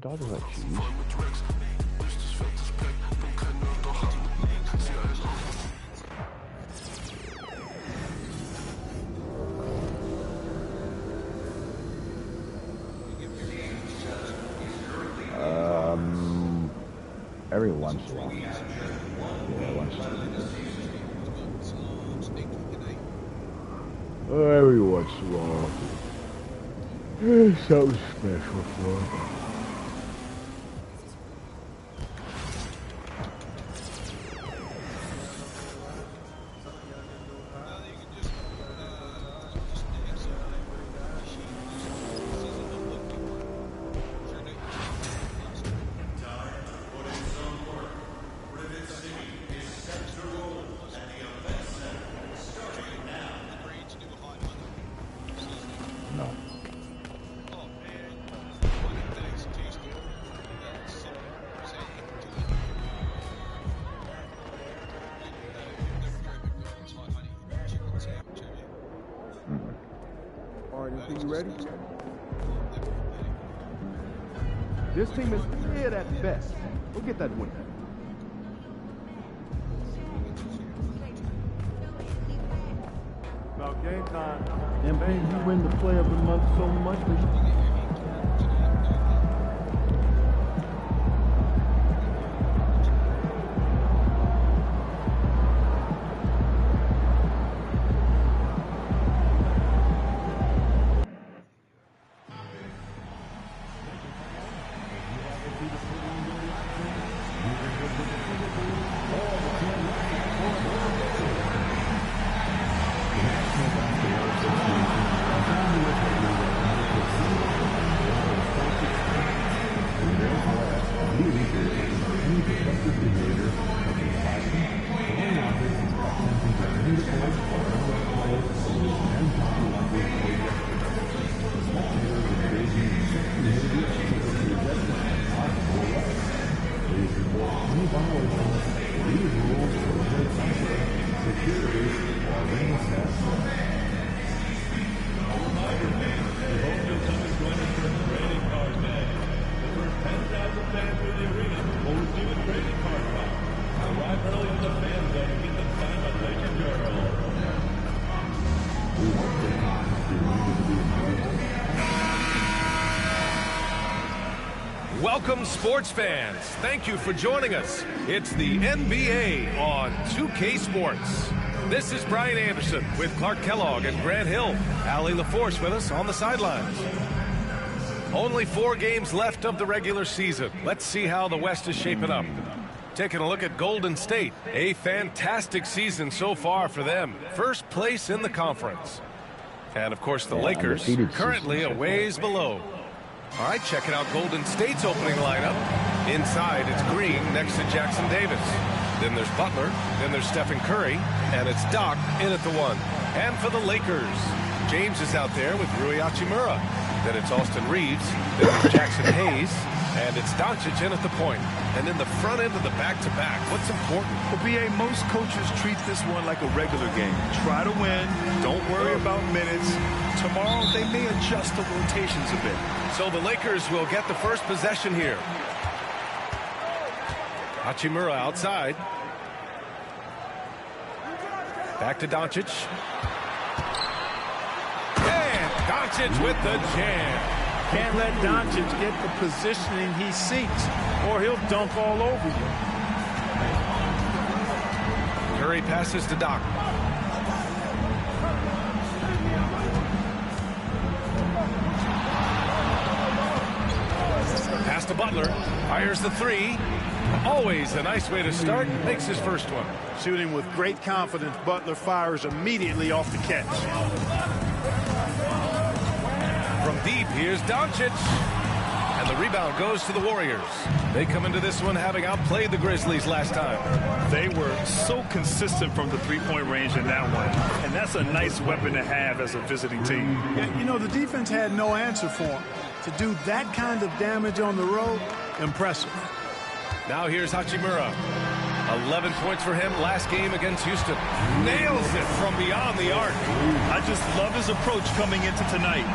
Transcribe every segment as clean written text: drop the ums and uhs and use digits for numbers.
da das halt cheese. Every once in a while. Yeah, once in a while. Every once in a while. Something special for it. You ready? This team is mid at best. We'll get that win. About game time. And babe, you win the Player of the Month so much. Welcome, sports fans. Thank you for joining us. It's the NBA on 2K Sports. This is Brian Anderson with Clark Kellogg and Grant Hill. Allie LaForce with us on the sidelines. Only 4 games left of the regular season. Let's see how the West is shaping up. Taking a look at Golden State. A fantastic season so far for them. First place in the conference. And, of course, the Lakers currently a ways below. All right, checking out Golden State's opening lineup. Inside, it's Green next to Jackson Davis. Then there's Butler. Then there's Stephen Curry. And it's Doc in at the 1. And for the Lakers, James is out there with Rui Hachimura. Then it's Austin Reeves. Then it's Jackson Hayes. And it's Doncic in at the point. And in the front end of the back-to-back, what's important? Well, BA, most coaches treat this one like a regular game. Try to win. Don't worry about minutes. Tomorrow, they may adjust the rotations a bit. So the Lakers will get the first possession here. Hachimura outside. Back to Doncic. And Doncic with the jam. Can't let Doncic get the positioning he seeks, or he'll dunk all over you. Curry passes to Doc. Pass to Butler. Fires the 3. Always a nice way to start. Makes his first one. Shooting with great confidence, Butler fires immediately off the catch. From deep, here's Doncic. And the rebound goes to the Warriors. They come into this one having outplayed the Grizzlies last time. They were so consistent from the three-point range in that one. And that's a nice weapon to have as a visiting team. Yeah, you know, the defense had no answer for him. To do that kind of damage on the road, impressive. Now here's Hachimura. 11 points for him last game against Houston. Nails it from beyond the arc. I just love his approach coming into tonight.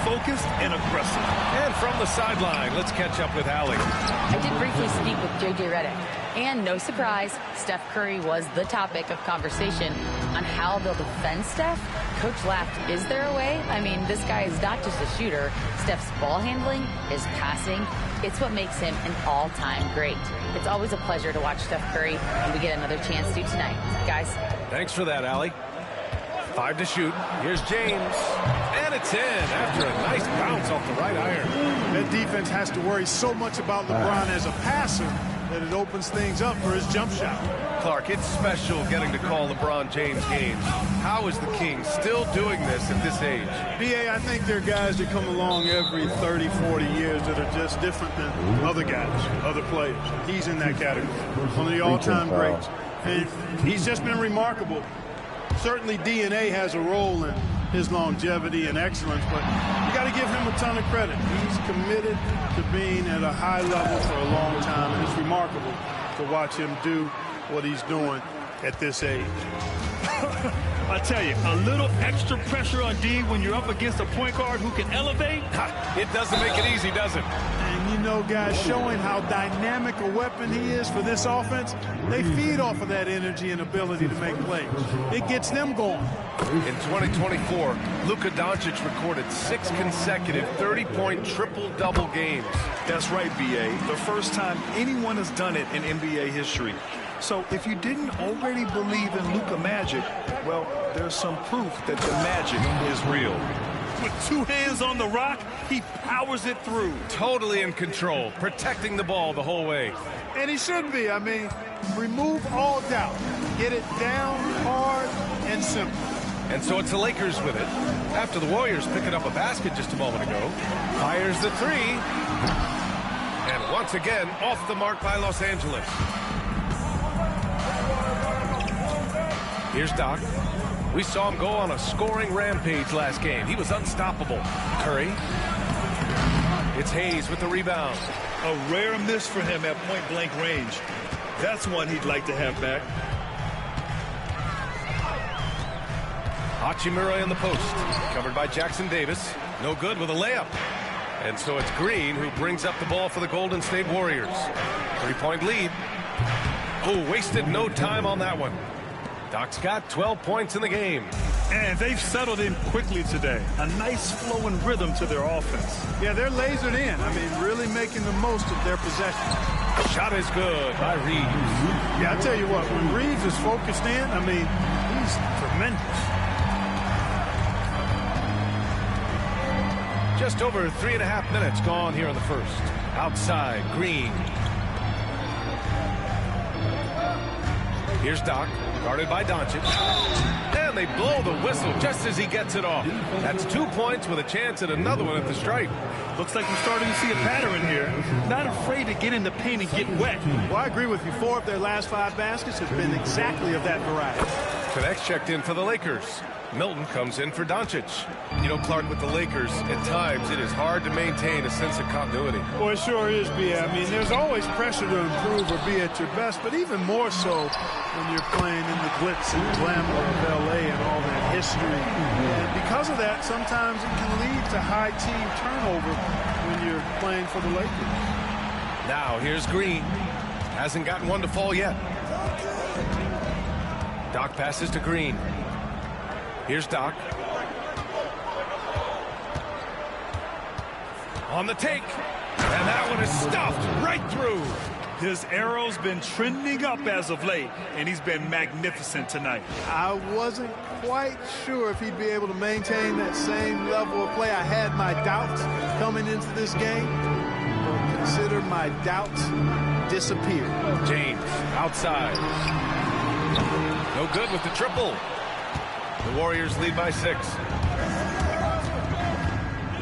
Focused and aggressive. And from the sideline, let's catch up with Allie. I did briefly speak with J.J. Redick. And no surprise, Steph Curry was the topic of conversation on how they'll defend Steph. Coach laughed, is there a way? I mean, this guy is not just a shooter. Steph's ball handling, his passing, it's what makes him an all-time great. It's always a pleasure to watch Steph Curry, and we get another chance to tonight. Guys. Thanks for that, Allie. 5 to shoot. Here's James. And it's in after a nice bounce off the right iron. That defense has to worry so much about LeBron as a passer that it opens things up for his jump shot. Clark, it's special getting to call LeBron James games. How is the King still doing this at this age? B.A., I think there are guys that come along every 30, 40 years that are just different than other guys, other players. He's in that category. One of the all-time greats. And he's just been remarkable. Certainly DNA has a role in his longevity and excellence, but you got to give him a ton of credit. He's committed to being at a high level for a long time, and it's remarkable to watch him do what he's doing at this age. I tell you, a little extra pressure on D when you're up against a point guard who can elevate. It doesn't make it easy, does it? And you know, guys, showing how dynamic a weapon he is for this offense, they feed off of that energy and ability to make plays. It gets them going. In 2024, Luka Doncic recorded 6 consecutive 30-point triple-double games. That's right, B.A. The first time anyone has done it in NBA history. So if you didn't already believe in Luka Magic, well, there's some proof that the magic is real. With 2 hands on the rock, he powers it through. Totally in control, protecting the ball the whole way. And he should be. I mean, remove all doubt. Get it down hard and simple. And so it's the Lakers with it. After the Warriors picking up a basket just a moment ago. Fires the 3. And once again, off the mark by Los Angeles. Here's Doc. We saw him go on a scoring rampage last game. He was unstoppable. Curry. It's Hayes with the rebound. A rare miss for him at point-blank range. That's one he'd like to have back. Hachimura in the post. Covered by Jackson Davis. No good with a layup. And so it's Green who brings up the ball for the Golden State Warriors. 3-point lead. Oh, wasted no time on that one. Doc's got 12 points in the game. And they've settled in quickly today. A nice flow and rhythm to their offense. Yeah, they're lasered in. I mean, really making the most of their possession. Shot is good by Reeves. Yeah, I tell you what, when Reeves is focused in, I mean, he's tremendous. Just over 3.5 minutes gone here in the first. Outside, Green. Here's Doc, guarded by Doncic. And they blow the whistle just as he gets it off. That's 2 points with a chance at another one at the stripe. Looks like we're starting to see a pattern here. Not afraid to get in the paint and get wet. Well, I agree with you. 4 of their last 5 baskets have been exactly of that variety. Connects checked in for the Lakers. Milton comes in for Doncic. You know, Clark, with the Lakers, at times it is hard to maintain a sense of continuity. Well, it sure is, B.A. I mean, there's always pressure to improve or be at your best, but even more so when you're playing in the glitz and glamour of L.A. and all that history. And because of that, sometimes it can lead to high team turnover when you're playing for the Lakers. Now, here's Green. Hasn't gotten one to fall yet. Doc passes to Green. Here's Doc. On the take. And that one is stuffed right through. His arrow's been trending up as of late, and he's been magnificent tonight. I wasn't quite sure if he'd be able to maintain that same level of play. I had my doubts coming into this game. But consider my doubts disappeared. James outside. No good with the triple. The Warriors lead by 6.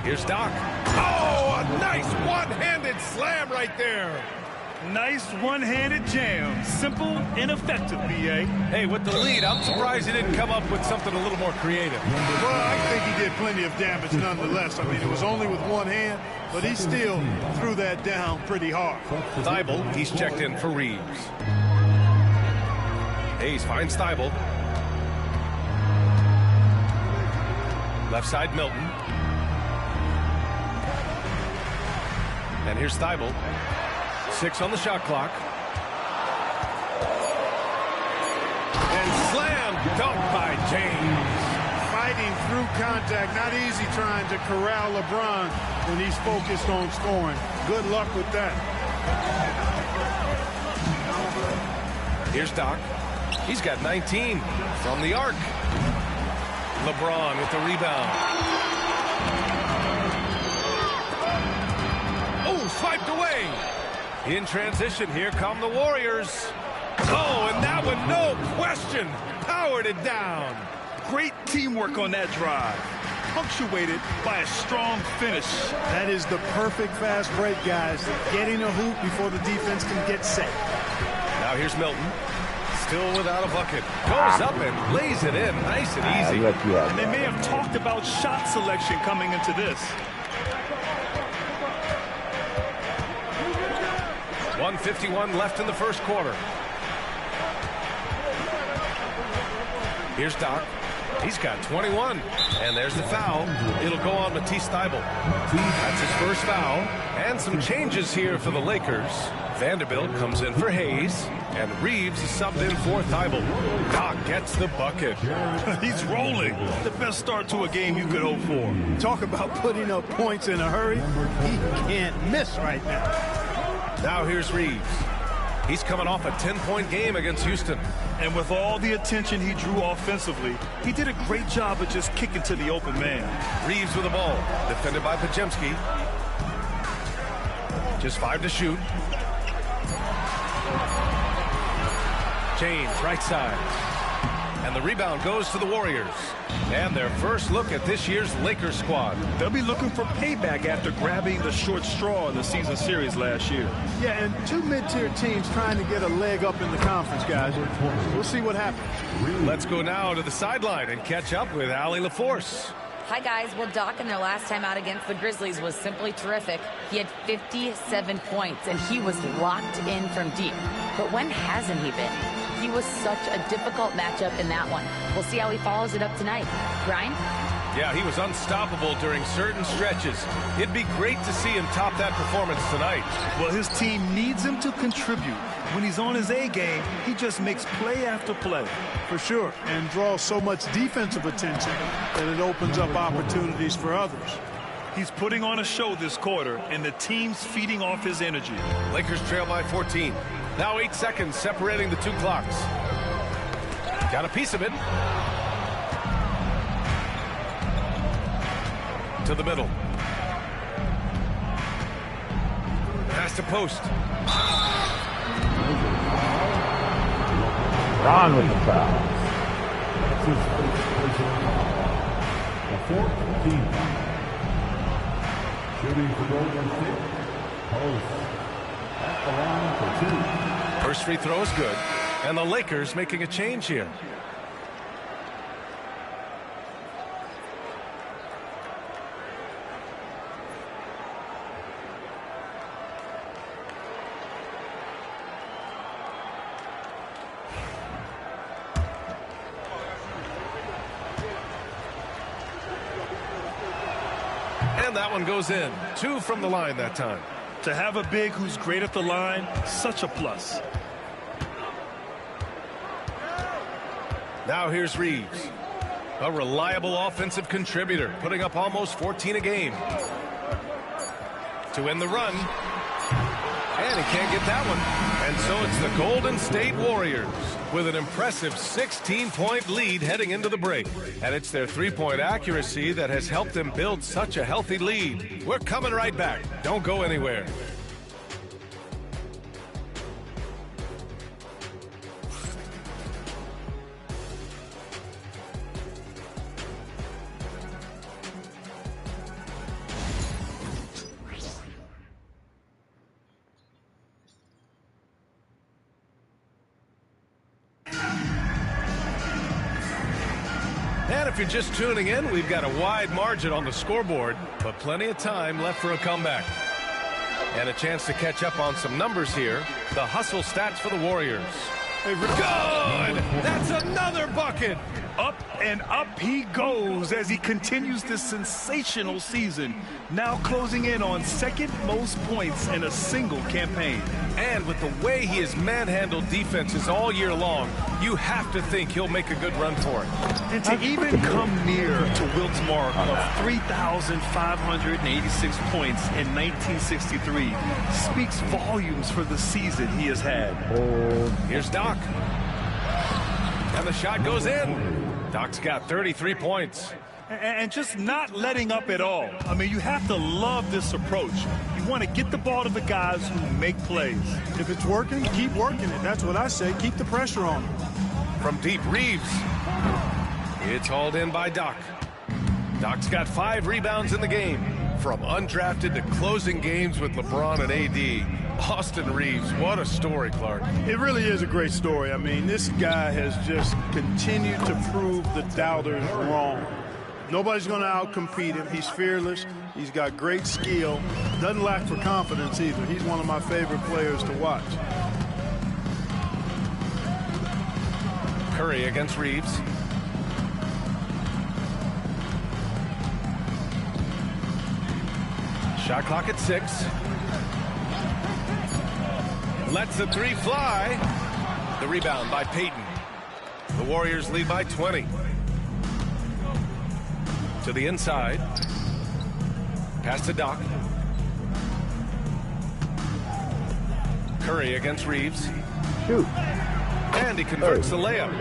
Here's Doc. Oh, a nice one-handed slam right there. Nice one-handed jam. Simple and effective, B.A. Hey, with the lead, I'm surprised he didn't come up with something a little more creative. Well, I think he did plenty of damage nonetheless. I mean, it was only with one hand, but he still threw that down pretty hard. Thibault, he's checked in for Reeves. Hayes finds Thibault. Left side, Milton. And here's Thibault. 6 on the shot clock. And slam dunk by James. Fighting through contact. Not easy trying to corral LeBron when he's focused on scoring. Good luck with that. Here's Doc. He's got 19 from the arc. LeBron with the rebound. Oh, swiped away. In transition, here come the Warriors. Oh, and that one, no question, powered it down. Great teamwork on that drive, punctuated by a strong finish. That is the perfect fast break, guys. Getting a hoop before the defense can get set. Now here's Milton. Still without a bucket. Goes up and lays it in nice and easy. And they may have talked about shot selection coming into this. 1:51 left in the first quarter. Here's Doc. He's got 21. And there's the foul. It'll go on Matisse Thybulle. That's his first foul. And some changes here for the Lakers. Vanderbilt comes in for Hayes. And Reeves is subbed in for Thybulle. Doc gets the bucket. He's rolling. The best start to a game you could hope for. Talk about putting up points in a hurry. He can't miss right now. Now here's Reeves. He's coming off a 10-point game against Houston. And with all the attention he drew offensively, he did a great job of just kicking to the open man. Reeves with the ball. Defended by Podziemski. Just 5 to shoot. James, right side. And the rebound goes to the Warriors. And their first look at this year's Lakers squad. They'll be looking for payback after grabbing the short straw in the season series last year. Yeah, and 2 mid-tier teams trying to get a leg up in the conference, guys. We'll see what happens. Let's go now to the sideline and catch up with Allie LaForce. Hi, guys. Well, Doc in their last time out against the Grizzlies was simply terrific. He had 57 points, and he was locked in from deep. But when hasn't he been? He was such a difficult matchup in that one. We'll see how he follows it up tonight. Brian? Yeah, he was unstoppable during certain stretches. It'd be great to see him top that performance tonight. Well, his team needs him to contribute. When he's on his A game, he just makes play after play. For sure, and draws so much defensive attention that it opens up opportunities for others. He's putting on a show this quarter, and the team's feeding off his energy. Lakers trail by 14. Now 8 seconds separating the 2 clocks. Got a piece of it. To the middle. Pass to post. Ron with the foul. The 14th. Shooting for Golden State. Post. At the line for 2. First free throw is good. And the Lakers making a change here. And that one goes in. 2 from the line that time. To have a big who's great at the line, such a plus. Now here's Reeves. A reliable offensive contributor, putting up almost 14 a game. To end the run. And he can't get that one. And so it's the Golden State Warriors with an impressive 16-point lead heading into the break. And it's their three-point accuracy that has helped them build such a healthy lead. We're coming right back. Don't go anywhere. And if you're just tuning in, we've got a wide margin on the scoreboard, but plenty of time left for a comeback. And a chance to catch up on some numbers here. The hustle stats for the Warriors. Good! That's another bucket! Up and up he goes as he continues this sensational season. Now closing in on second most points in a single campaign. And with the way he has manhandled defenses all year long, you have to think he'll make a good run for it. And to even come near to Wilt's mark of 3,586 points in 1963 speaks volumes for the season he has had. Here's Doc. And the shot goes in. Doc's got 33 points. And just not letting up at all. I mean, you have to love this approach. You want to get the ball to the guys who make plays. If it's working, keep working it. That's what I say. Keep the pressure on him. From deep, Reeves. It's hauled in by Doc. Doc's got 5 rebounds in the game. From undrafted to closing games with LeBron and AD. Austin Reeves, what a story, Clark. It really is a great story. I mean, this guy has just continued to prove the doubters wrong. Nobody's going to outcompete him. He's fearless. He's got great skill. Doesn't lack for confidence either. He's one of my favorite players to watch. Curry against Reeves. Shot clock at 6. Lets the 3 fly. The rebound by Payton. The Warriors lead by 20. To the inside. Pass to Doc. Curry against Reeves. Shoot. And he converts the layup.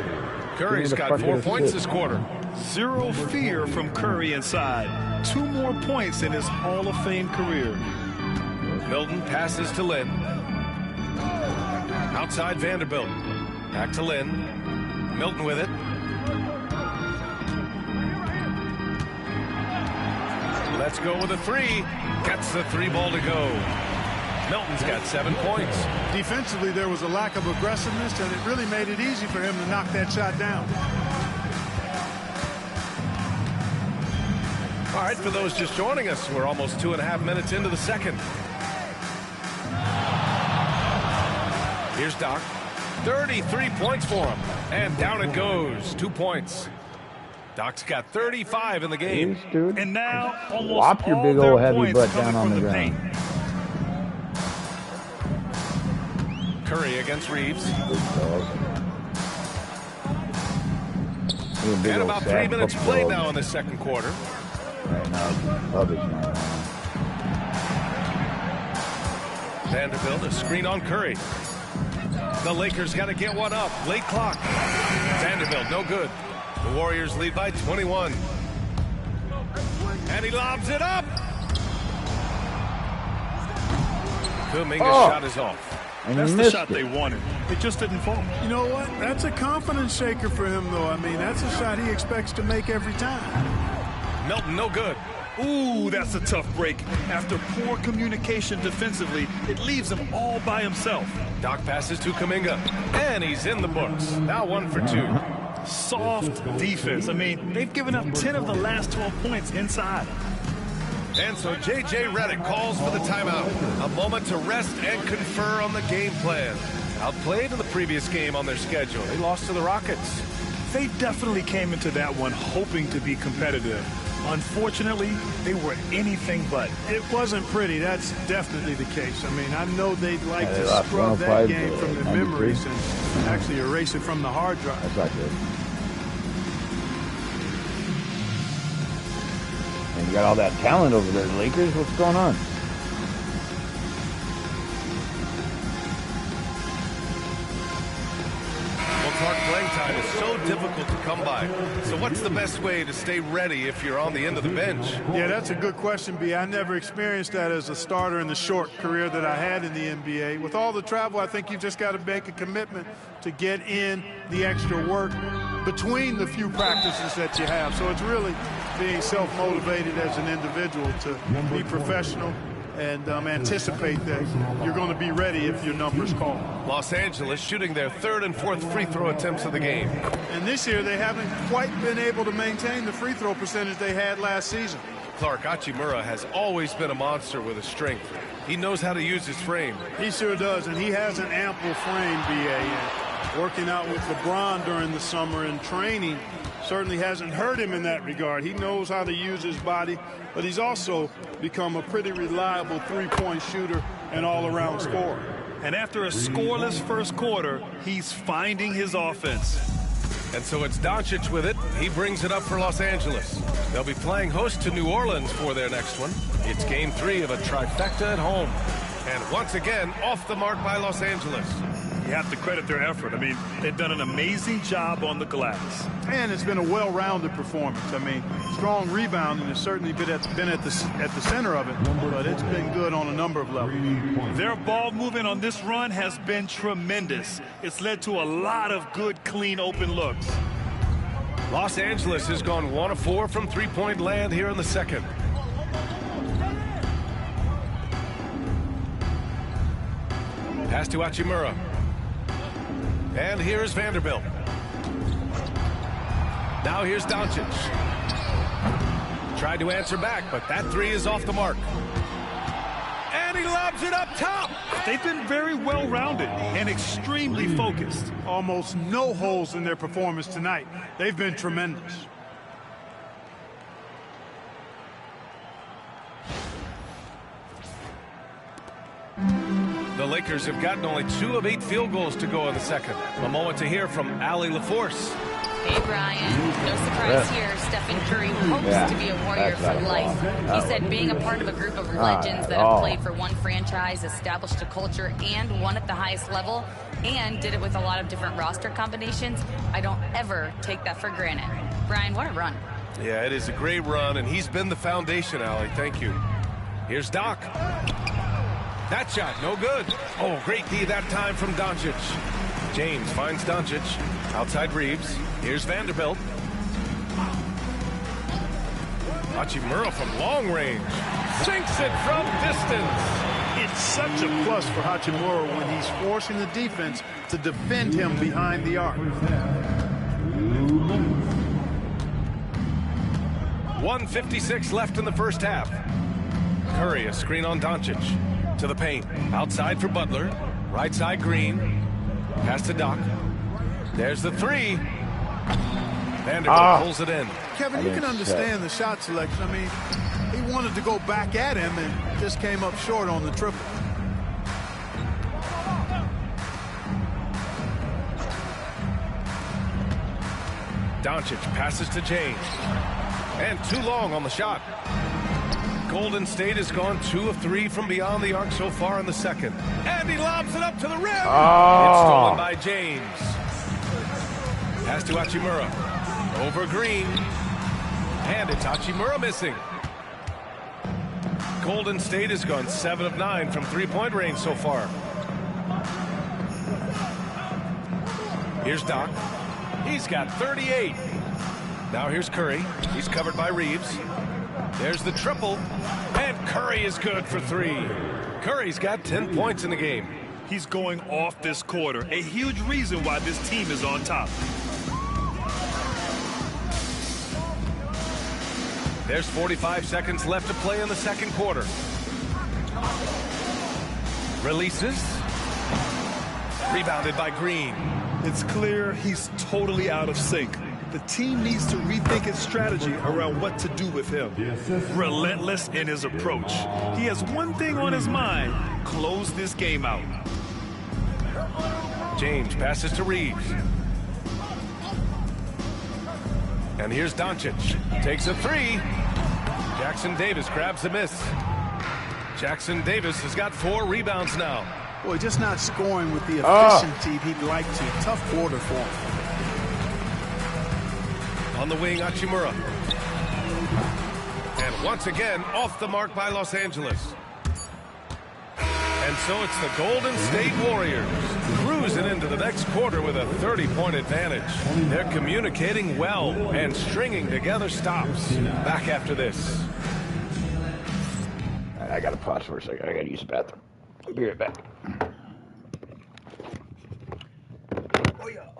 Curry's got 4 points this quarter. Zero fear from Curry inside. 2 more points in his Hall of Fame career. Milton passes to Lynn. Outside Vanderbilt. Back to Lynn. Milton with it. Let's go with a 3. Gets the 3 ball to go. Milton's got 7 points. Defensively, there was a lack of aggressiveness, and it really made it easy for him to knock that shot down. All right, for those just joining us, we're almost 2.5 minutes into the second. Here's Doc. 33 points for him. And down it goes. 2 points. Doc's got 35 in the game. Jeez, dude. And now almost Whop your all big their old heavy points butt coming down on from the paint. ground. Curry against Reeves. And And about 3 minutes played now in the second quarter. Right now, rubbish now. Vanderbilt, a screen on Curry. The Lakers got to get one up. Late clock. Vanderbilt, no good. The Warriors lead by 21. And he lobs it up. Kuminga's shot is off. And That's he the missed shot it. they wanted. It just didn't fall. You know what? That's a confidence shaker for him, though. I mean, that's a shot he expects to make every time. Milton, no good. Ooh, that's a tough break. After poor communication defensively, it leaves him all by himself. Doc passes to Kuminga. And he's in the books. Now 1 for 2. Soft defense. I mean, they've given up 10 of the last 12 points inside. And so J.J. Redick calls for the timeout. A moment to rest and confer on the game plan. Outplayed in the previous game on their schedule. They lost to the Rockets. They definitely came into that one hoping to be competitive. Unfortunately, they were anything but. It wasn't pretty. That's definitely the case. I mean, I know they'd like Yeah, they to lost scrub that 105 game from their 93. memories and actually erase it from the hard drive. That's not good. And you got all that talent over there, the Lakers. What's going on? Well, Clark, playing time is so difficult to come by. So what's the best way to stay ready if you're on the end of the bench? Yeah, that's a good question, B. I never experienced that as a starter in the short career that I had in the NBA. With all the travel, I think you've just got to make a commitment to get in the extra work between the few practices that you have. So it's really being self-motivated as an individual to be professional and anticipate that you're going to be ready if your number's called. Los Angeles shooting their 3rd and 4th free throw attempts of the game. And this year they haven't quite been able to maintain the free throw percentage they had last season. Clark, Hachimura has always been a monster with a strength. He knows how to use his frame. He sure does, and he has an ample frame, B.A. working out with LeBron during the summer and training certainly hasn't hurt him in that regard. He knows how to use his body, but he's also become a pretty reliable three-point shooter and all-around scorer. And after a scoreless first quarter, he's finding his offense. And so it's Doncic with it. He brings it up for Los Angeles. They'll be playing host to New Orleans for their next one. It's game 3 of a trifecta at home. And once again, off the mark by Los Angeles. You have to credit their effort. I mean, they've done an amazing job on the glass. And it's been a well-rounded performance. I mean, strong rebounding has certainly been at the center of it, but it's been good on a number of levels. Their ball movement on this run has been tremendous. It's led to a lot of good, clean, open looks. Los Angeles has gone 1 of 4 from three-point land here in the second. Pass to Hachimura. And here's Vanderbilt. Now here's Doncic. Tried to answer back, but that three is off the mark. And he lobs it up top. They've been very well-rounded and extremely focused. Almost no holes in their performance tonight. They've been tremendous. The Lakers have gotten only 2 of 8 field goals to go in the second. A moment to hear from Allie LaForce. Hey, Brian. No surprise here. Stephen Curry hopes to be a Warrior for life. He said being a part of a group of legends that have played for one franchise, established a culture, and won at the highest level, and did it with a lot of different roster combinations, I don't ever take that for granted. Brian, what a run. Yeah, it is a great run, and he's been the foundation, Allie. Thank you. Here's Doc. That shot, no good. Oh, great D that time from Doncic. James finds Doncic. Outside Reeves. Here's Vanderbilt. Hachimura from long range. Sinks it from distance. It's such a plus for Hachimura when he's forcing the defense to defend him behind the arc. 1:56 left in the first half. Curry, a screen on Doncic. To the paint. Outside for Butler. Right side Green. Pass to Doc. There's the three. Vanderbilt pulls it in. Kevin, you can understand the shot selection. I mean, he wanted to go back at him and just came up short on the triple. Doncic passes to James. And too long on the shot. Golden State has gone 2 of 3 from beyond the arc so far in the second. And he lobs it up to the rim. It's stolen by James. Pass to Hachimura. Over Green. And it's Hachimura missing. Golden State has gone 7 of 9 from three-point range so far. Here's Doc. He's got 38. Now here's Curry. He's covered by Reeves. There's the triple, and Curry is good for 3. Curry's got 10 points in the game. He's going off this quarter, a huge reason why this team is on top. There's 45 seconds left to play in the second quarter. Releases. Rebounded by Green. It's clear he's totally out of sync. The team needs to rethink its strategy around what to do with him. Relentless in his approach. He has one thing on his mind: close this game out. James passes to Reeves. And here's Doncic. Takes a 3. Jackson Davis grabs the miss. Jackson Davis has got 4 rebounds now. Boy, just not scoring with the efficiency he'd like to. Tough quarter for him. On the wing, Hachimura. And once again, off the mark by Los Angeles. And so it's the Golden State Warriors cruising into the next quarter with a 30-point advantage. They're communicating well and stringing together stops. Back after this. I gotta pause for a second. I gotta use the bathroom. I'll be right back. Oh, yeah.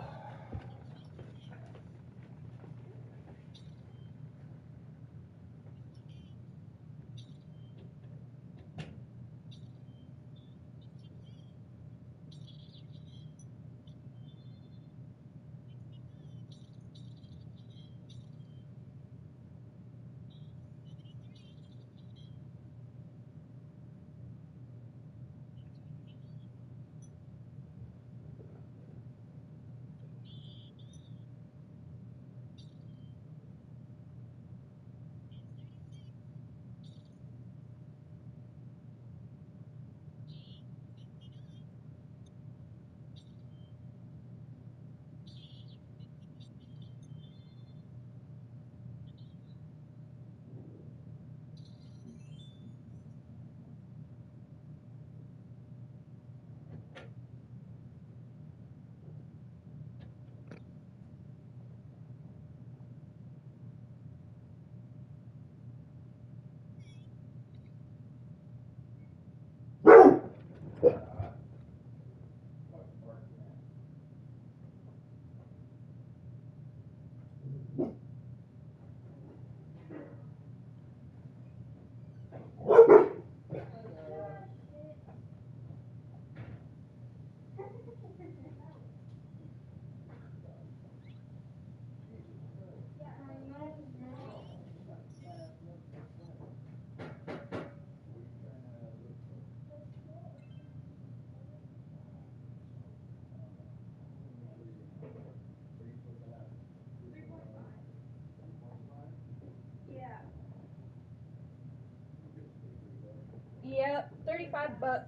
Yep, $35.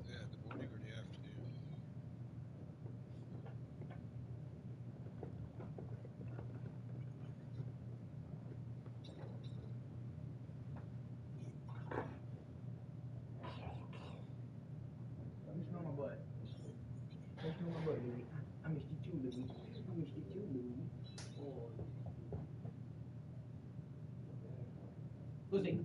Yeah, the morning or the afternoon. Let me smell my butt. Let me smell my butt, Louie. I missed you too, Louie. I missed you too, Louie. Oh. Lucy.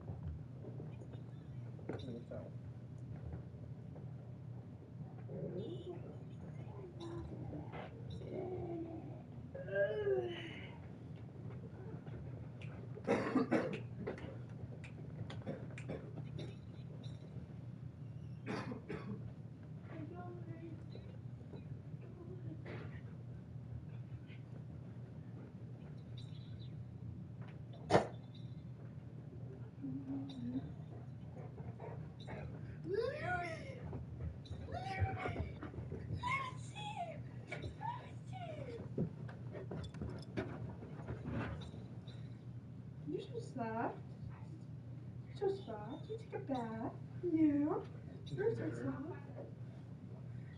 You're so soft. You're so soft. You take a bath. Yeah. You're so soft.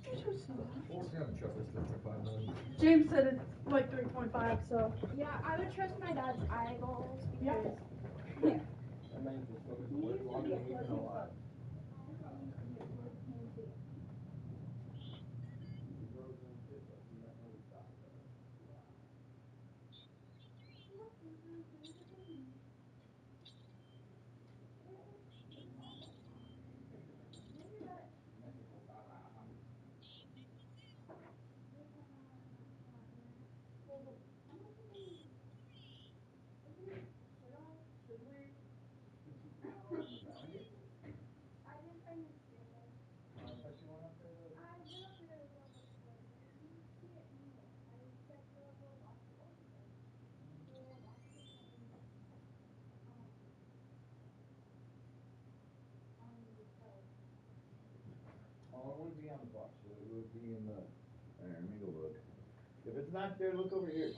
You're so soft. What was the other chocolate for 5 million? James said it's like 3.5, so. Yeah, I would trust my dad's eyeballs Yeah. because That man's been smoking he for way used to longer be a than we've been fuzzy alive. fuck. He used to be a fuzzy pansy. Oh, it wouldn't be on the box, so it would be in the, there, let me go look. If it's not there, look over here.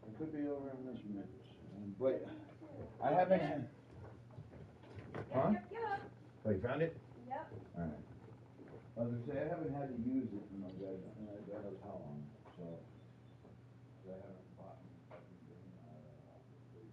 It could be over in this mix, but I haven't had. Huh? Yep. Oh, you found it? Yep. Alright. I was gonna say, I haven't had to use it in God knows how long, so. I haven't bought any fucking green, obviously.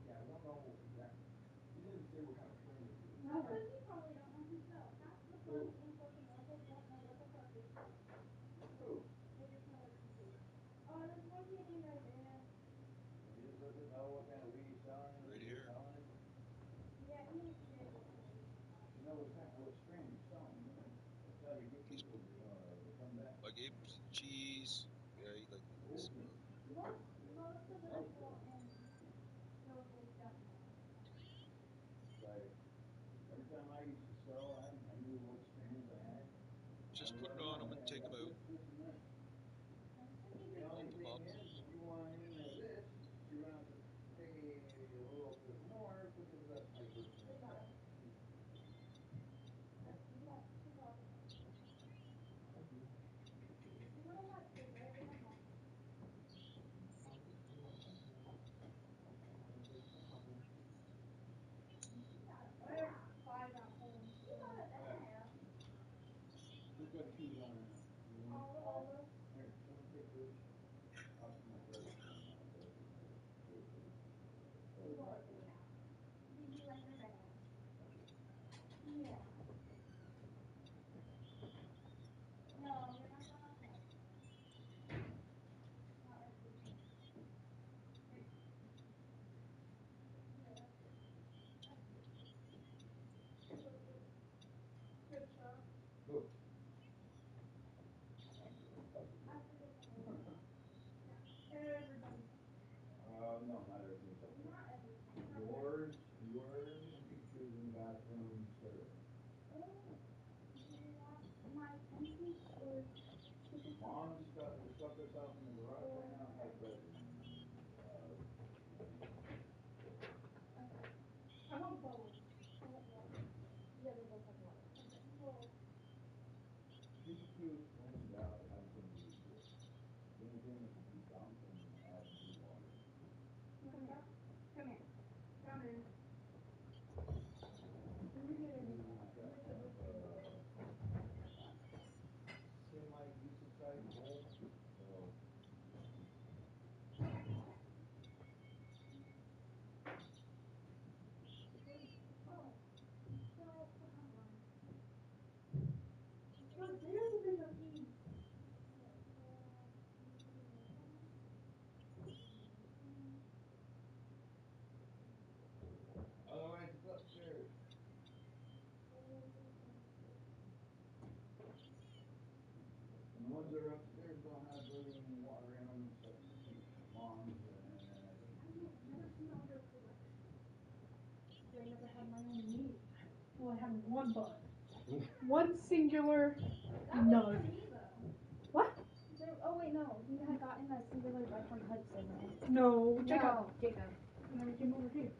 Yeah, I don't know exactly. He didn't say what kind of strain it is. That's because you probably don't know himself. Half the fun in fucking Orcas don't know what the fuck is. Who? They just know what to do. Oh, there's one kid named Isaiah. He just doesn't know what kind of weed he's selling, Right he's here. selling it. Yeah, he needs to get it. You know what strain he's selling, right? That's how you get people to come back. I gave him some cheese. Yeah, he liked it. Most Most of the people in Silver don't know. like every time I used to sell, I knew what strains I had. Just put it on him and take him out. This and this. The only Load him thing up. is, if you want in this, you're gonna have to pay a little bit more because that's my personal. No, not everything. Yours pictures in the bathroom, sir. Mom's got the stuff that's out in the garage right now, has bedroom. I want both. I want water. Yeah, they both have water. Super cute, cleaned out, has some use to it. Anything that can be dumped and add new water. Come here. Come here. Come in. Semi-decent sized hole, so. Otherwise, it's upstairs. And the ones that are upstairs don't have really any water in them, except for lawns and. I never had my own meat. Well, I have one bun. One singular nug. What? Oh wait, no. You had gotten a singular right from Hudson, right? No, Jacob. No, Jacob. And then we came over here.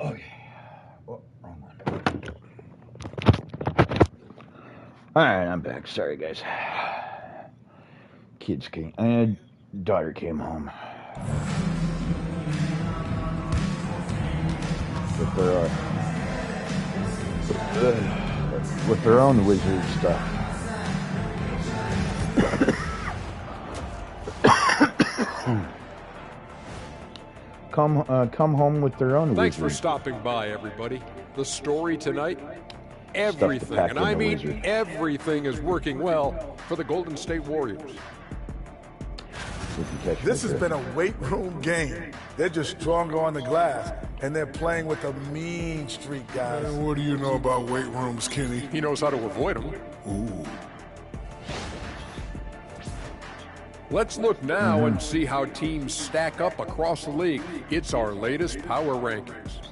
Okay. Oh, wrong one. Alright, I'm back. Sorry, guys. Kids came. Daughter came home. With their own wizard stuff. Come home with their own Thanks wizard. for stopping by, everybody. The story tonight, everything, and I mean everything, is working well for the Golden State Warriors. This has been a weight room game. They're just stronger on the glass, and they're playing with a mean streak, guys. What do you know about weight rooms, Kenny? He knows how to avoid them. Ooh. Let's look now and see how teams stack up across the league. It's our latest power rankings.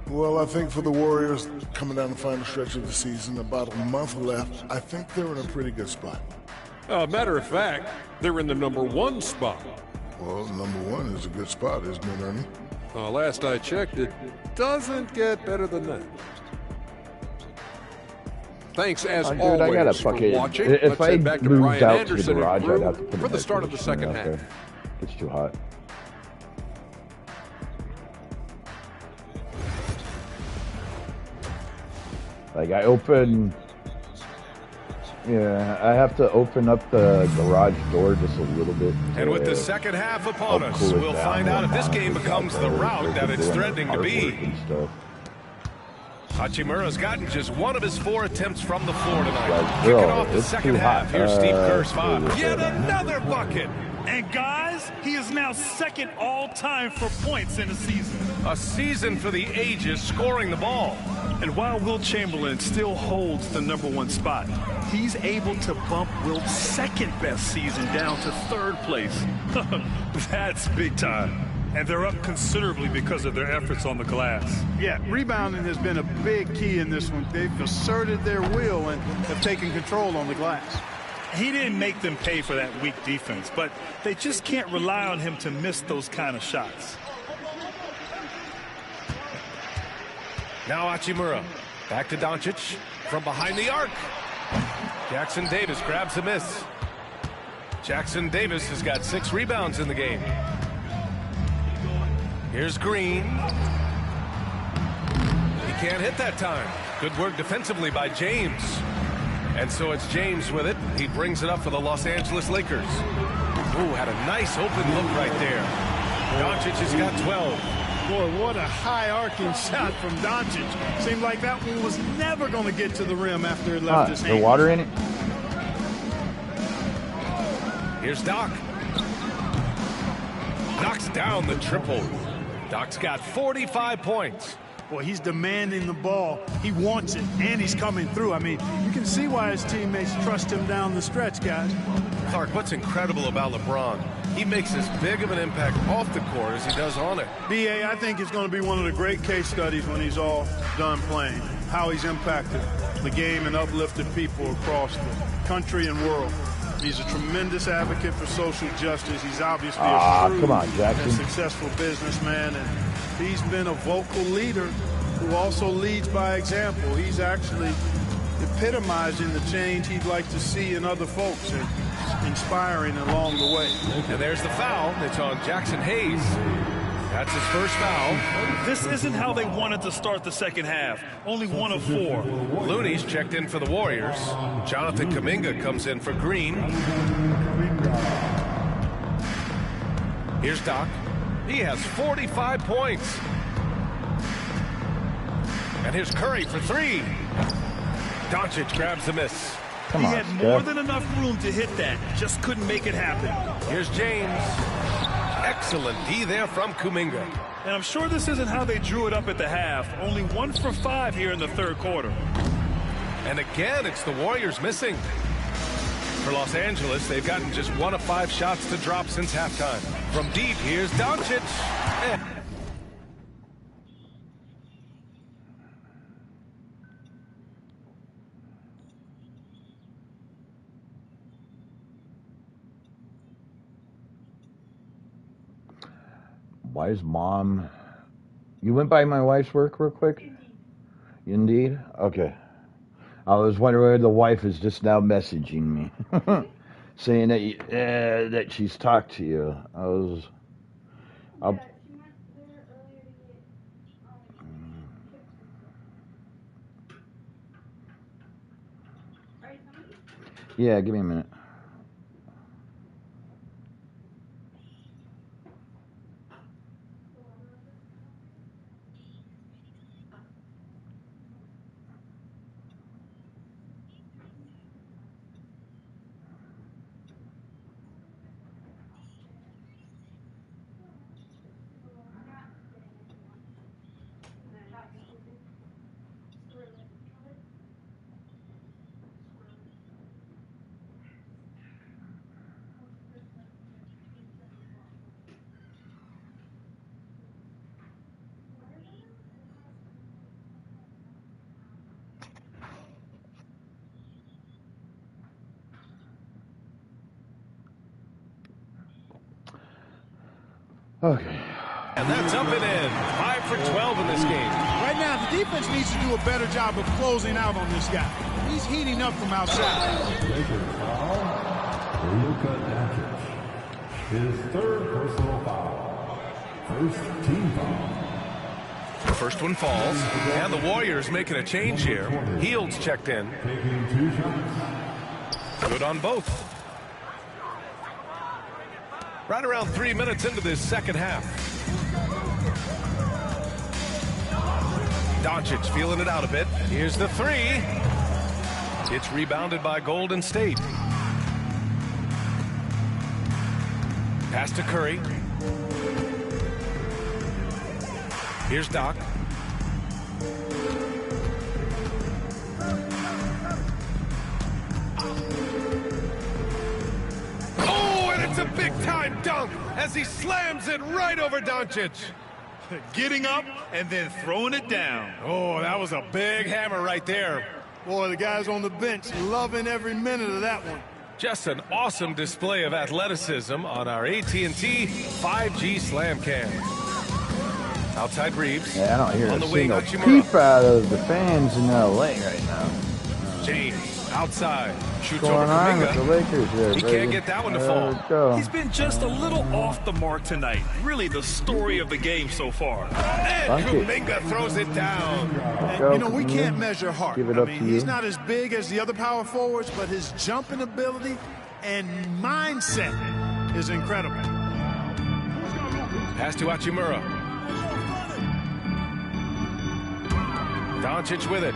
Well, I think for the Warriors, coming down the final stretch of the season, about a month left, I think they're in a pretty good spot. Matter of fact, they're in the #1 spot. Well, #1 is a good spot, isn't it, Ernie? Last I checked, it doesn't get better than that. Thanks as Dude, always I gotta for fucking, watching. if Let's I head back to moved Brian out to the Anderson garage, and I'd Drew have to put for an the start of the air second conditioner half. out there. It's too hot. Like I open Yeah, I have to open up the garage door just a little bit. And with the second half upon us, cool we'll find out if this game becomes the route that it's threatening to be. Hachimura's gotten just one of his 4 attempts from the floor tonight. Kicking off the second half, here's Steve Kerr's foul. Yet another bucket. And guys, he is now second all-time for points in a season. A season for the ages scoring the ball. And while Wilt Chamberlain still holds the #1 spot, he's able to bump Wilt's second-best season down to 3rd place. That's big time. And they're up considerably because of their efforts on the glass. Yeah, rebounding has been a big key in this one. They've asserted their will and have taken control on the glass. He didn't make them pay for that weak defense, but they just can't rely on him to miss those kind of shots. Now Hachimura. Back to Doncic. From behind the arc. Jackson Davis grabs the miss. Jackson Davis has got 6 rebounds in the game. Here's Green. He can't hit that time. Good work defensively by James. And so it's James with it. He brings it up for the Los Angeles Lakers. Ooh, had a nice open look right there. Doncic has got 12. Boy, what a high-arcing shot from Doncic. Seemed like that one was never going to get to the rim after it left his hand. The water in it? Here's Doc. Knocks down the triple. Doc's got 45 points. Boy, he's demanding the ball. He wants it, and he's coming through. I mean, you can see why his teammates trust him down the stretch, guys. Clark, what's incredible about LeBron? He makes as big of an impact off the court as he does on it. B.A., I think it's going to be one of the great case studies when he's all done playing, how he's impacted the game and uplifted people across the country and world. He's a tremendous advocate for social justice. He's obviously a shrewd and successful businessman, and he's been a vocal leader who also leads by example. He's actually epitomizing the change he'd like to see in other folks and inspiring along the way. And there's the foul. It's on Jackson Hayes. That's his first foul. This isn't how they wanted to start the second half. Only 1 of 4. Looney's checked in for the Warriors. Jonathan Kuminga comes in for Green. Here's Doc. He has 45 points. And here's Curry for 3. Doncic grabs the miss. He had more than enough room to hit that. Just couldn't make it happen. Here's James. Excellent D there from Kuminga. And I'm sure this isn't how they drew it up at the half. Only 1 for 5 here in the 3rd quarter. And again, it's the Warriors missing. For Los Angeles, they've gotten just 1 of 5 shots to drop since halftime. From deep, here's Doncic. Why is Mom... You went by my wife's work real quick? Indeed? Okay. I was wondering where the wife is just now messaging me. Saying that that she's talked to you. Yeah, give me a minute. Okay. And that's up and in. 5 for 12 in this game. Right now, the defense needs to do a better job of closing out on this guy. He's heating up from outside. Luka Doncic. His 3rd personal foul. 1st team foul. The first one falls, and the Warriors making a change here. Hields checked in. Taking 2 shots. Good on both. Right around 3 minutes into this second half. Doncic feeling it out a bit. Here's the three. It's rebounded by Golden State. Pass to Curry. Here's Doc. Oh, and it's a big-time dunk as he slams it right over Doncic. Getting up and then throwing it down. Oh, that was a big hammer right there. Boy, the guys on the bench loving every minute of that one. Just an awesome display of athleticism on our AT&T 5G Slam Cam. Outside Reeves. Yeah, I don't hear on a the wing, single Hachimura. peep out of the fans in LA right now. James outside. Shoots What's over going on with the Kuminga. Lakers there, He baby? can't get that one to There fall. we go. He's been just a little off the mark tonight. Really the story of the game so far. And Dunk it. Kuminga throws it down. Go, You know, we Kuminga. can't measure Hart. Give it I up mean, to he's you. not as big as the other power forwards, but his jumping ability and mindset is incredible. Pass to Hachimura. Doncic with it.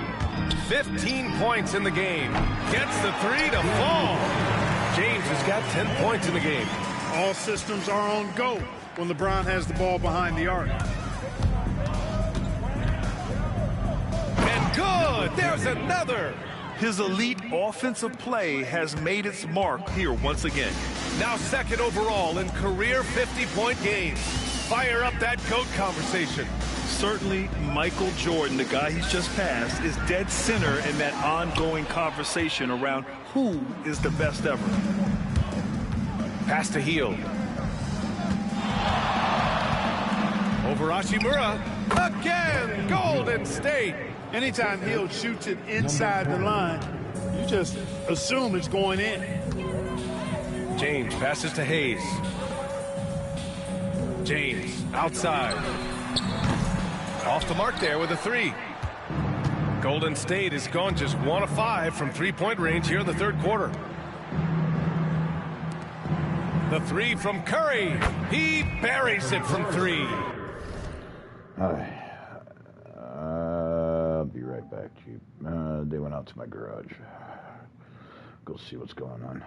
15 points in the game. Gets the three to fall. James has got 10 points in the game. All systems are on go when LeBron has the ball behind the arc. And good. There's another. His elite offensive play has made its mark here once again. Now second overall in career 50-point games. Fire up that GOAT conversation. Certainly, Michael Jordan, the guy he's just passed, is dead center in that ongoing conversation around who is the best ever. Pass to Hield. Over Hachimura. Again, Golden State. Anytime Hill shoots it inside the line, you just assume it's going in. James passes to Hayes. James outside. Off the mark there with a three. Golden State has gone just 1 of 5 from three-point range here in the third quarter. The three from Curry. He buries it from three. All right. I'll be right back, Chief. They went out to my garage. Go see what's going on.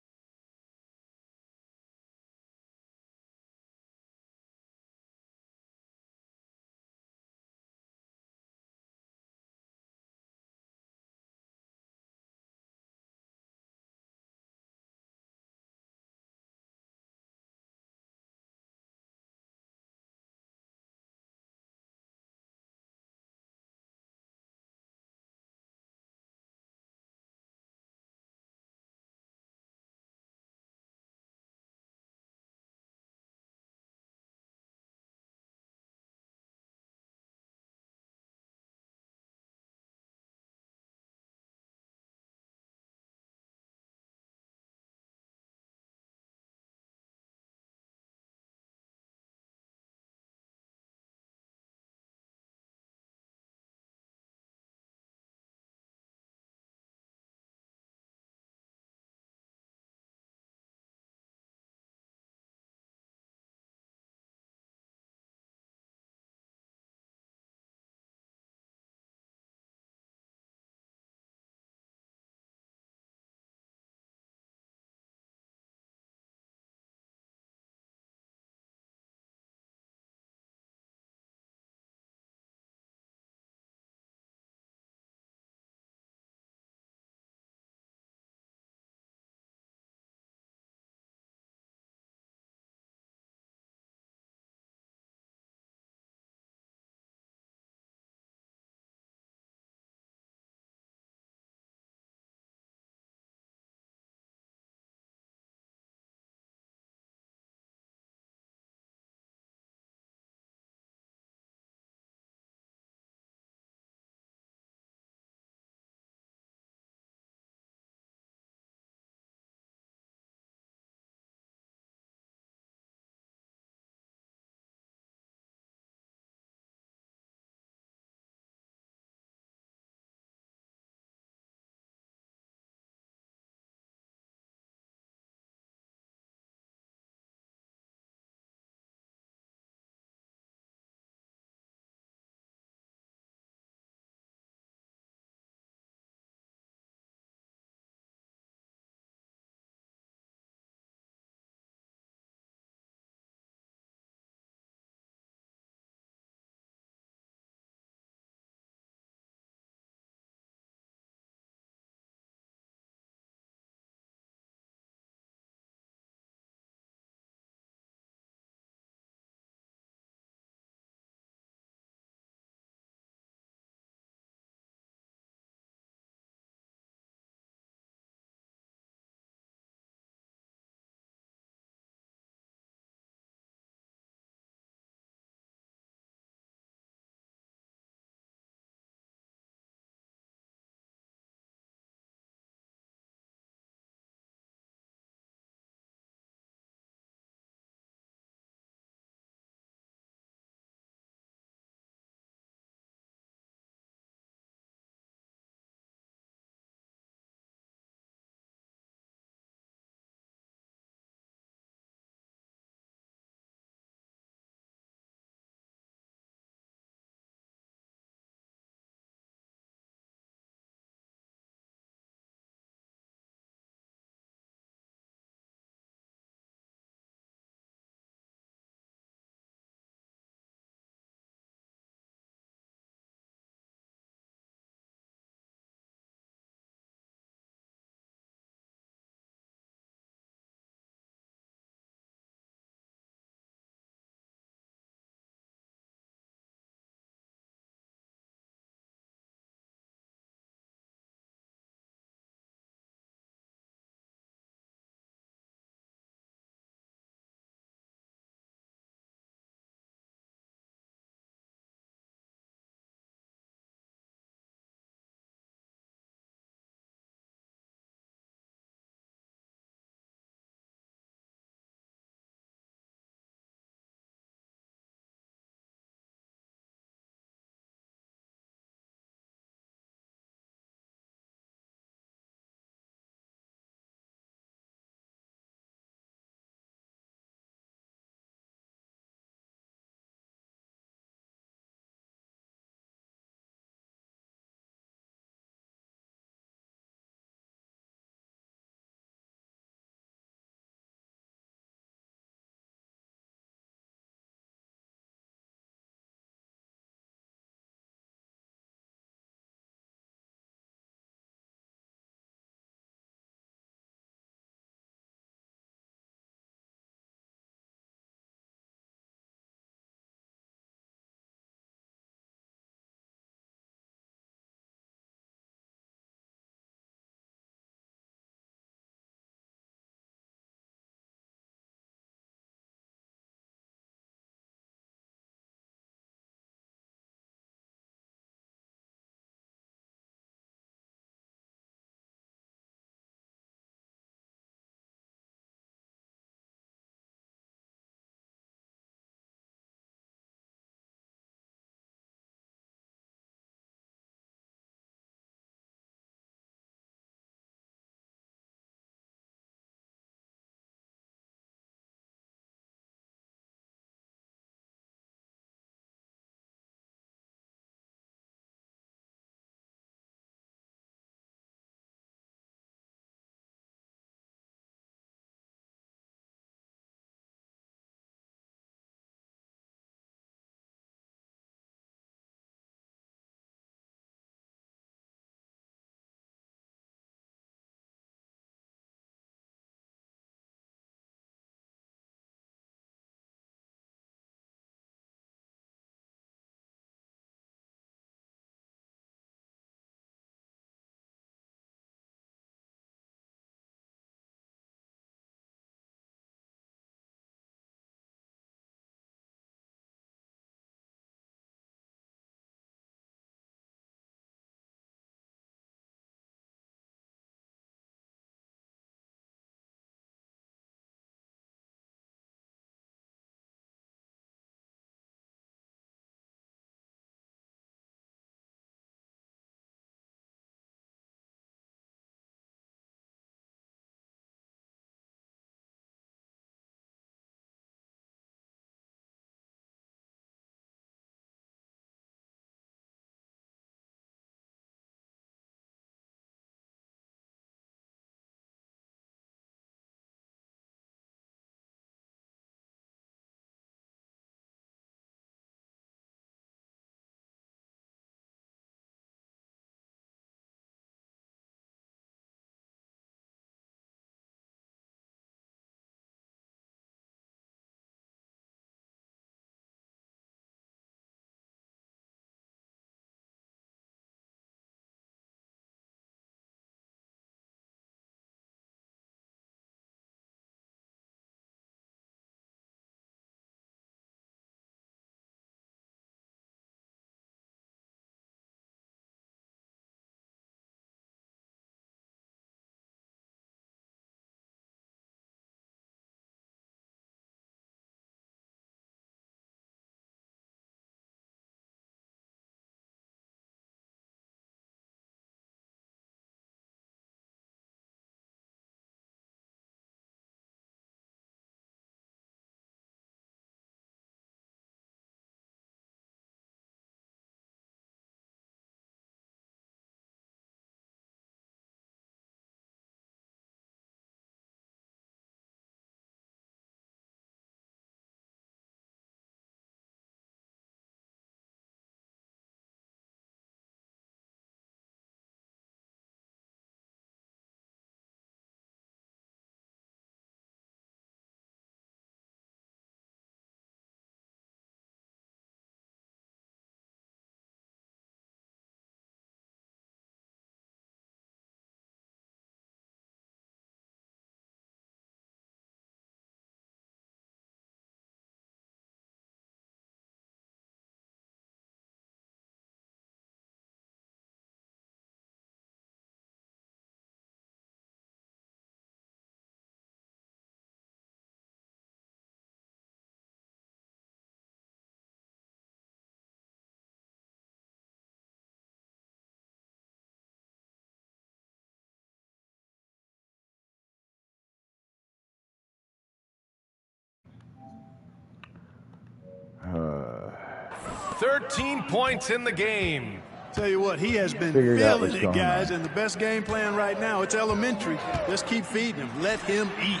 13 points in the game. Tell you what, he has been Figured out what's feeling it, going guys, on. and the best game plan right now, it's elementary. Just keep feeding him. Let him eat.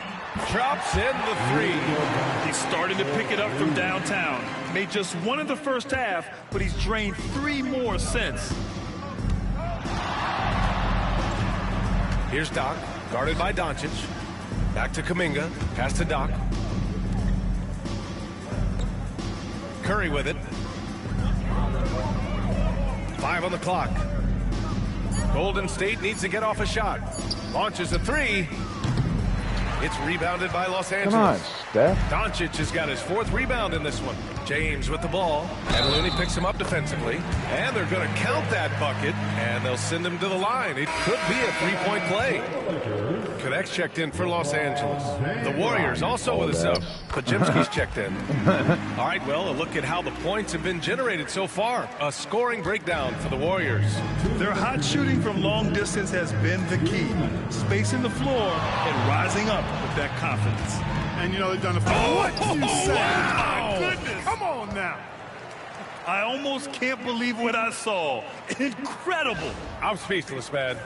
Drops in the three. He's starting to pick it up from downtown. Made just one in the first half, but he's drained 3 more since. Here's Doc, guarded by Doncic. Back to Kuminga, pass to Doc. Curry with it. 5 on the clock. Golden State needs to get off a shot. Launches a three. It's rebounded by Los Angeles. Come on, Steph. Doncic has got his 4th rebound in this one. James with the ball. And Looney picks him up defensively. And they're going to count that bucket. And they'll send him to the line. It could be a 3-point play. Connects checked in for Los Angeles. The Warriors also with a sub. Podziemski's checked in. All right, well, a look at how the points have been generated so far. A scoring breakdown for the Warriors. Their hot shooting from long distance has been the key. Spacing the floor and rising up with that confidence. And, you know, they've done it for what you say. Wow. My goodness. Come on now. I almost can't believe what I saw. Incredible. I'm speechless, man.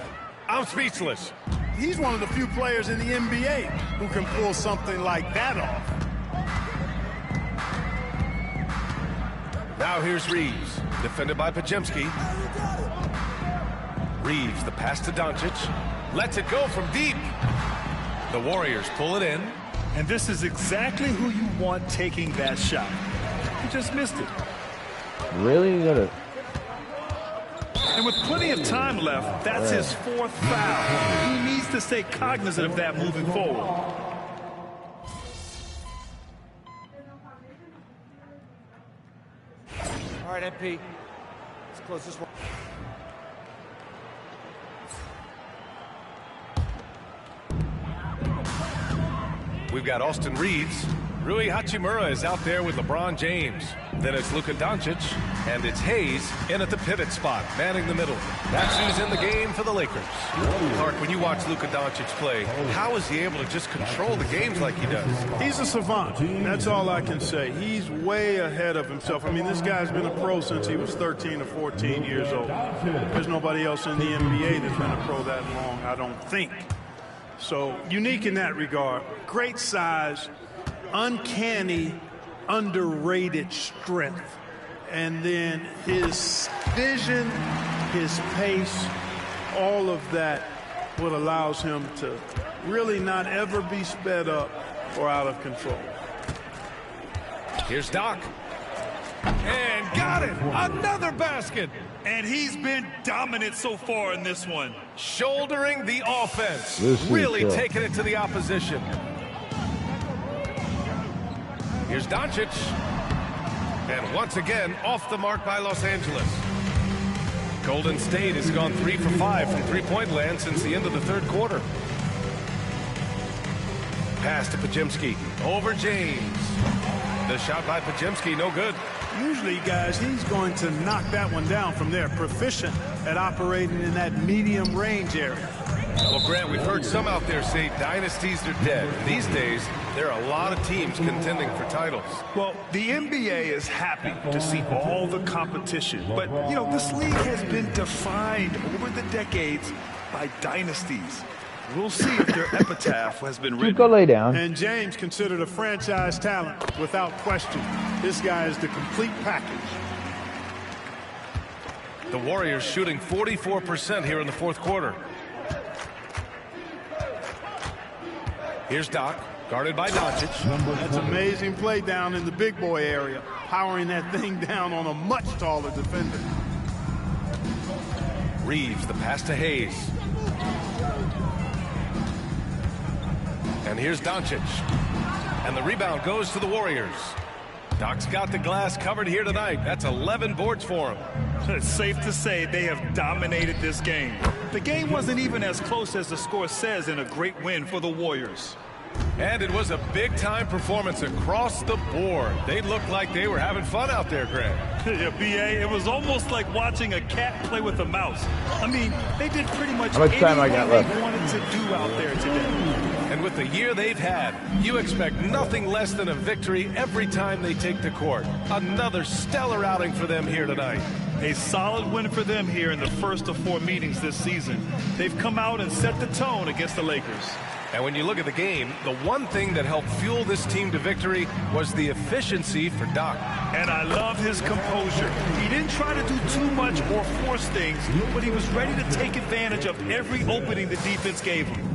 I'm speechless. He's one of the few players in the NBA who can pull something like that off. Now here's Reeves, defended by Podziemski. Reeves, the pass to Doncic. Lets it go from deep. The Warriors pull it in. And this is exactly who you want taking that shot. He just missed it. Really? You gotta... And with plenty of time left, that's his 4th foul. He needs to stay cognizant of that moving forward. All right, MP. Let's close this one. We've got Austin Reeves. Rui Hachimura is out there with LeBron James. Then it's Luka Doncic, and it's Hayes in at the pivot spot, manning the middle. That's who's in the game for the Lakers. Clark, when you watch Luka Doncic play, how is he able to just control the games like he does? He's a savant. That's all I can say. He's way ahead of himself. I mean, this guy's been a pro since he was 13 or 14 years old. There's nobody else in the NBA that's been a pro that long, I don't think. So, unique in that regard. Great size, uncanny, underrated strength. And then his vision, his pace, all of that what allows him to really not ever be sped up or out of control. Here's Doc. And got it! Another basket! And he's been dominant so far in this one. Shouldering the offense. Really taking it to the opposition. Here's Doncic. And once again, off the mark by Los Angeles. Golden State has gone 3 for 5 from three-point land since the end of the 3rd quarter. Pass to Podziemski. Over James. The shot by Podziemski, no good. Usually, guys, he's going to knock that one down from there. Proficient at operating in that medium range area. Well, Grant, we've heard some out there say dynasties are dead. These days, there are a lot of teams contending for titles. Well, the NBA is happy to see all the competition. But, you know, this league has been defined over the decades by dynasties. We'll see if their epitaph has been written. Go lay down. And James considered a franchise talent without question. This guy is the complete package. The Warriors shooting 44% here in the 4th quarter. Here's Doc, guarded by Doncic. That's amazing play down in the big boy area, powering that thing down on a much taller defender. Reeves, the pass to Hayes. And here's Doncic. And the rebound goes to the Warriors. Doc's got the glass covered here tonight. That's 11 boards for him. It's safe to say they have dominated this game. The game wasn't even as close as the score says in a great win for the Warriors. And it was a big-time performance across the board. They looked like they were having fun out there, Grant. Yeah, B.A., it was almost like watching a cat play with a mouse. I mean, they did pretty much How much time I got anything left? they wanted to do out there today. And with the year they've had, you expect nothing less than a victory every time they take the court. Another stellar outing for them here tonight. A solid win for them here in the first of 4 meetings this season. They've come out and set the tone against the Lakers. And when you look at the game, the one thing that helped fuel this team to victory was the efficiency for Doc. And I love his composure. He didn't try to do too much or force things, but he was ready to take advantage of every opening the defense gave him.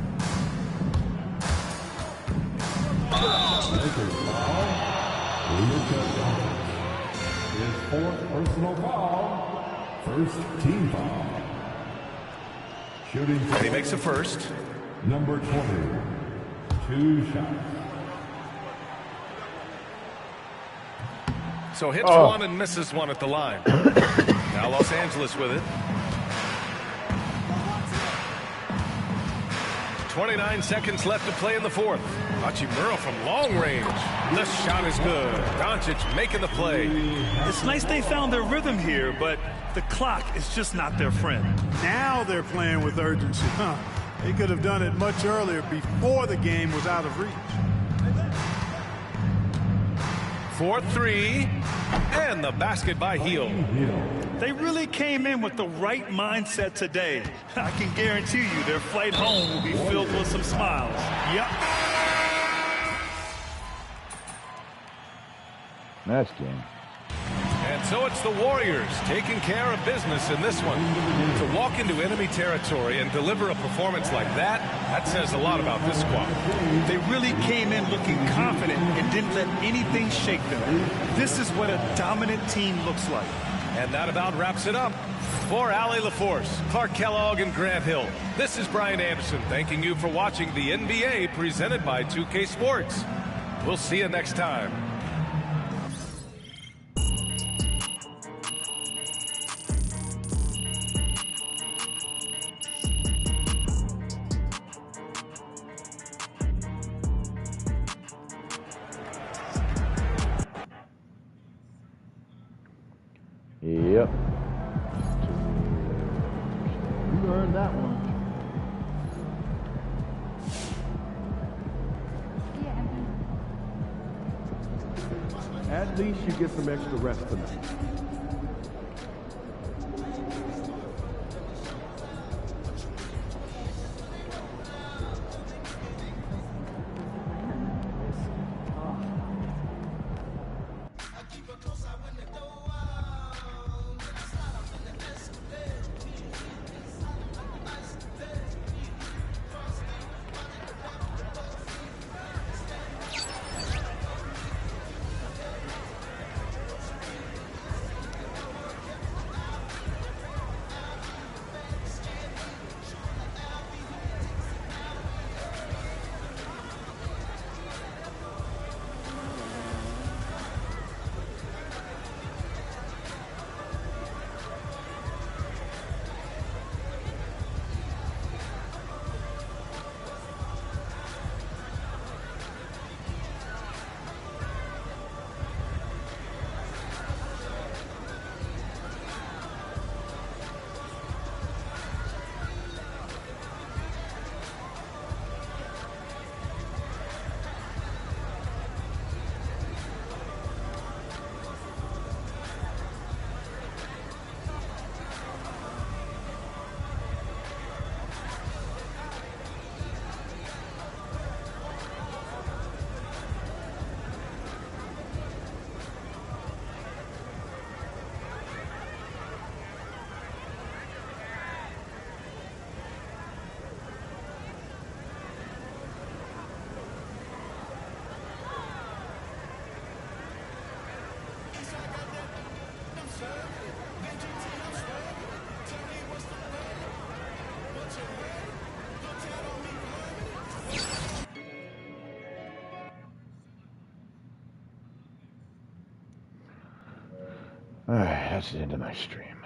Lakers foul. Luka Doncic. His 4th personal foul. First team foul. Shooting. And he makes a first. Number 20. 2 shots. So hits one and misses one at the line. Now Los Angeles with it. 29 seconds left to play in the 4th. Hachimura from long range. The shot is good. Doncic making the play. It's nice they found their rhythm here, but the clock is just not their friend. Now they're playing with urgency. They could have done it much earlier before the game was out of reach. 4-3, and the basket by Hield. They really came in with the right mindset today. I can guarantee you their flight home will be filled with some smiles. Yep. Nice game. And so it's the Warriors taking care of business in this one. To walk into enemy territory and deliver a performance like that says a lot about this squad. They really came in looking confident and didn't let anything shake them. This is what a dominant team looks like. And that about wraps it up. For Allie LaForce, Clark Kellogg, and Grant Hill, this is Brian Anderson thanking you for watching the NBA presented by 2K Sports. We'll see you next time. Yep. You earned that one. At least you get some extra rest tonight. Alright, that's the end of my stream.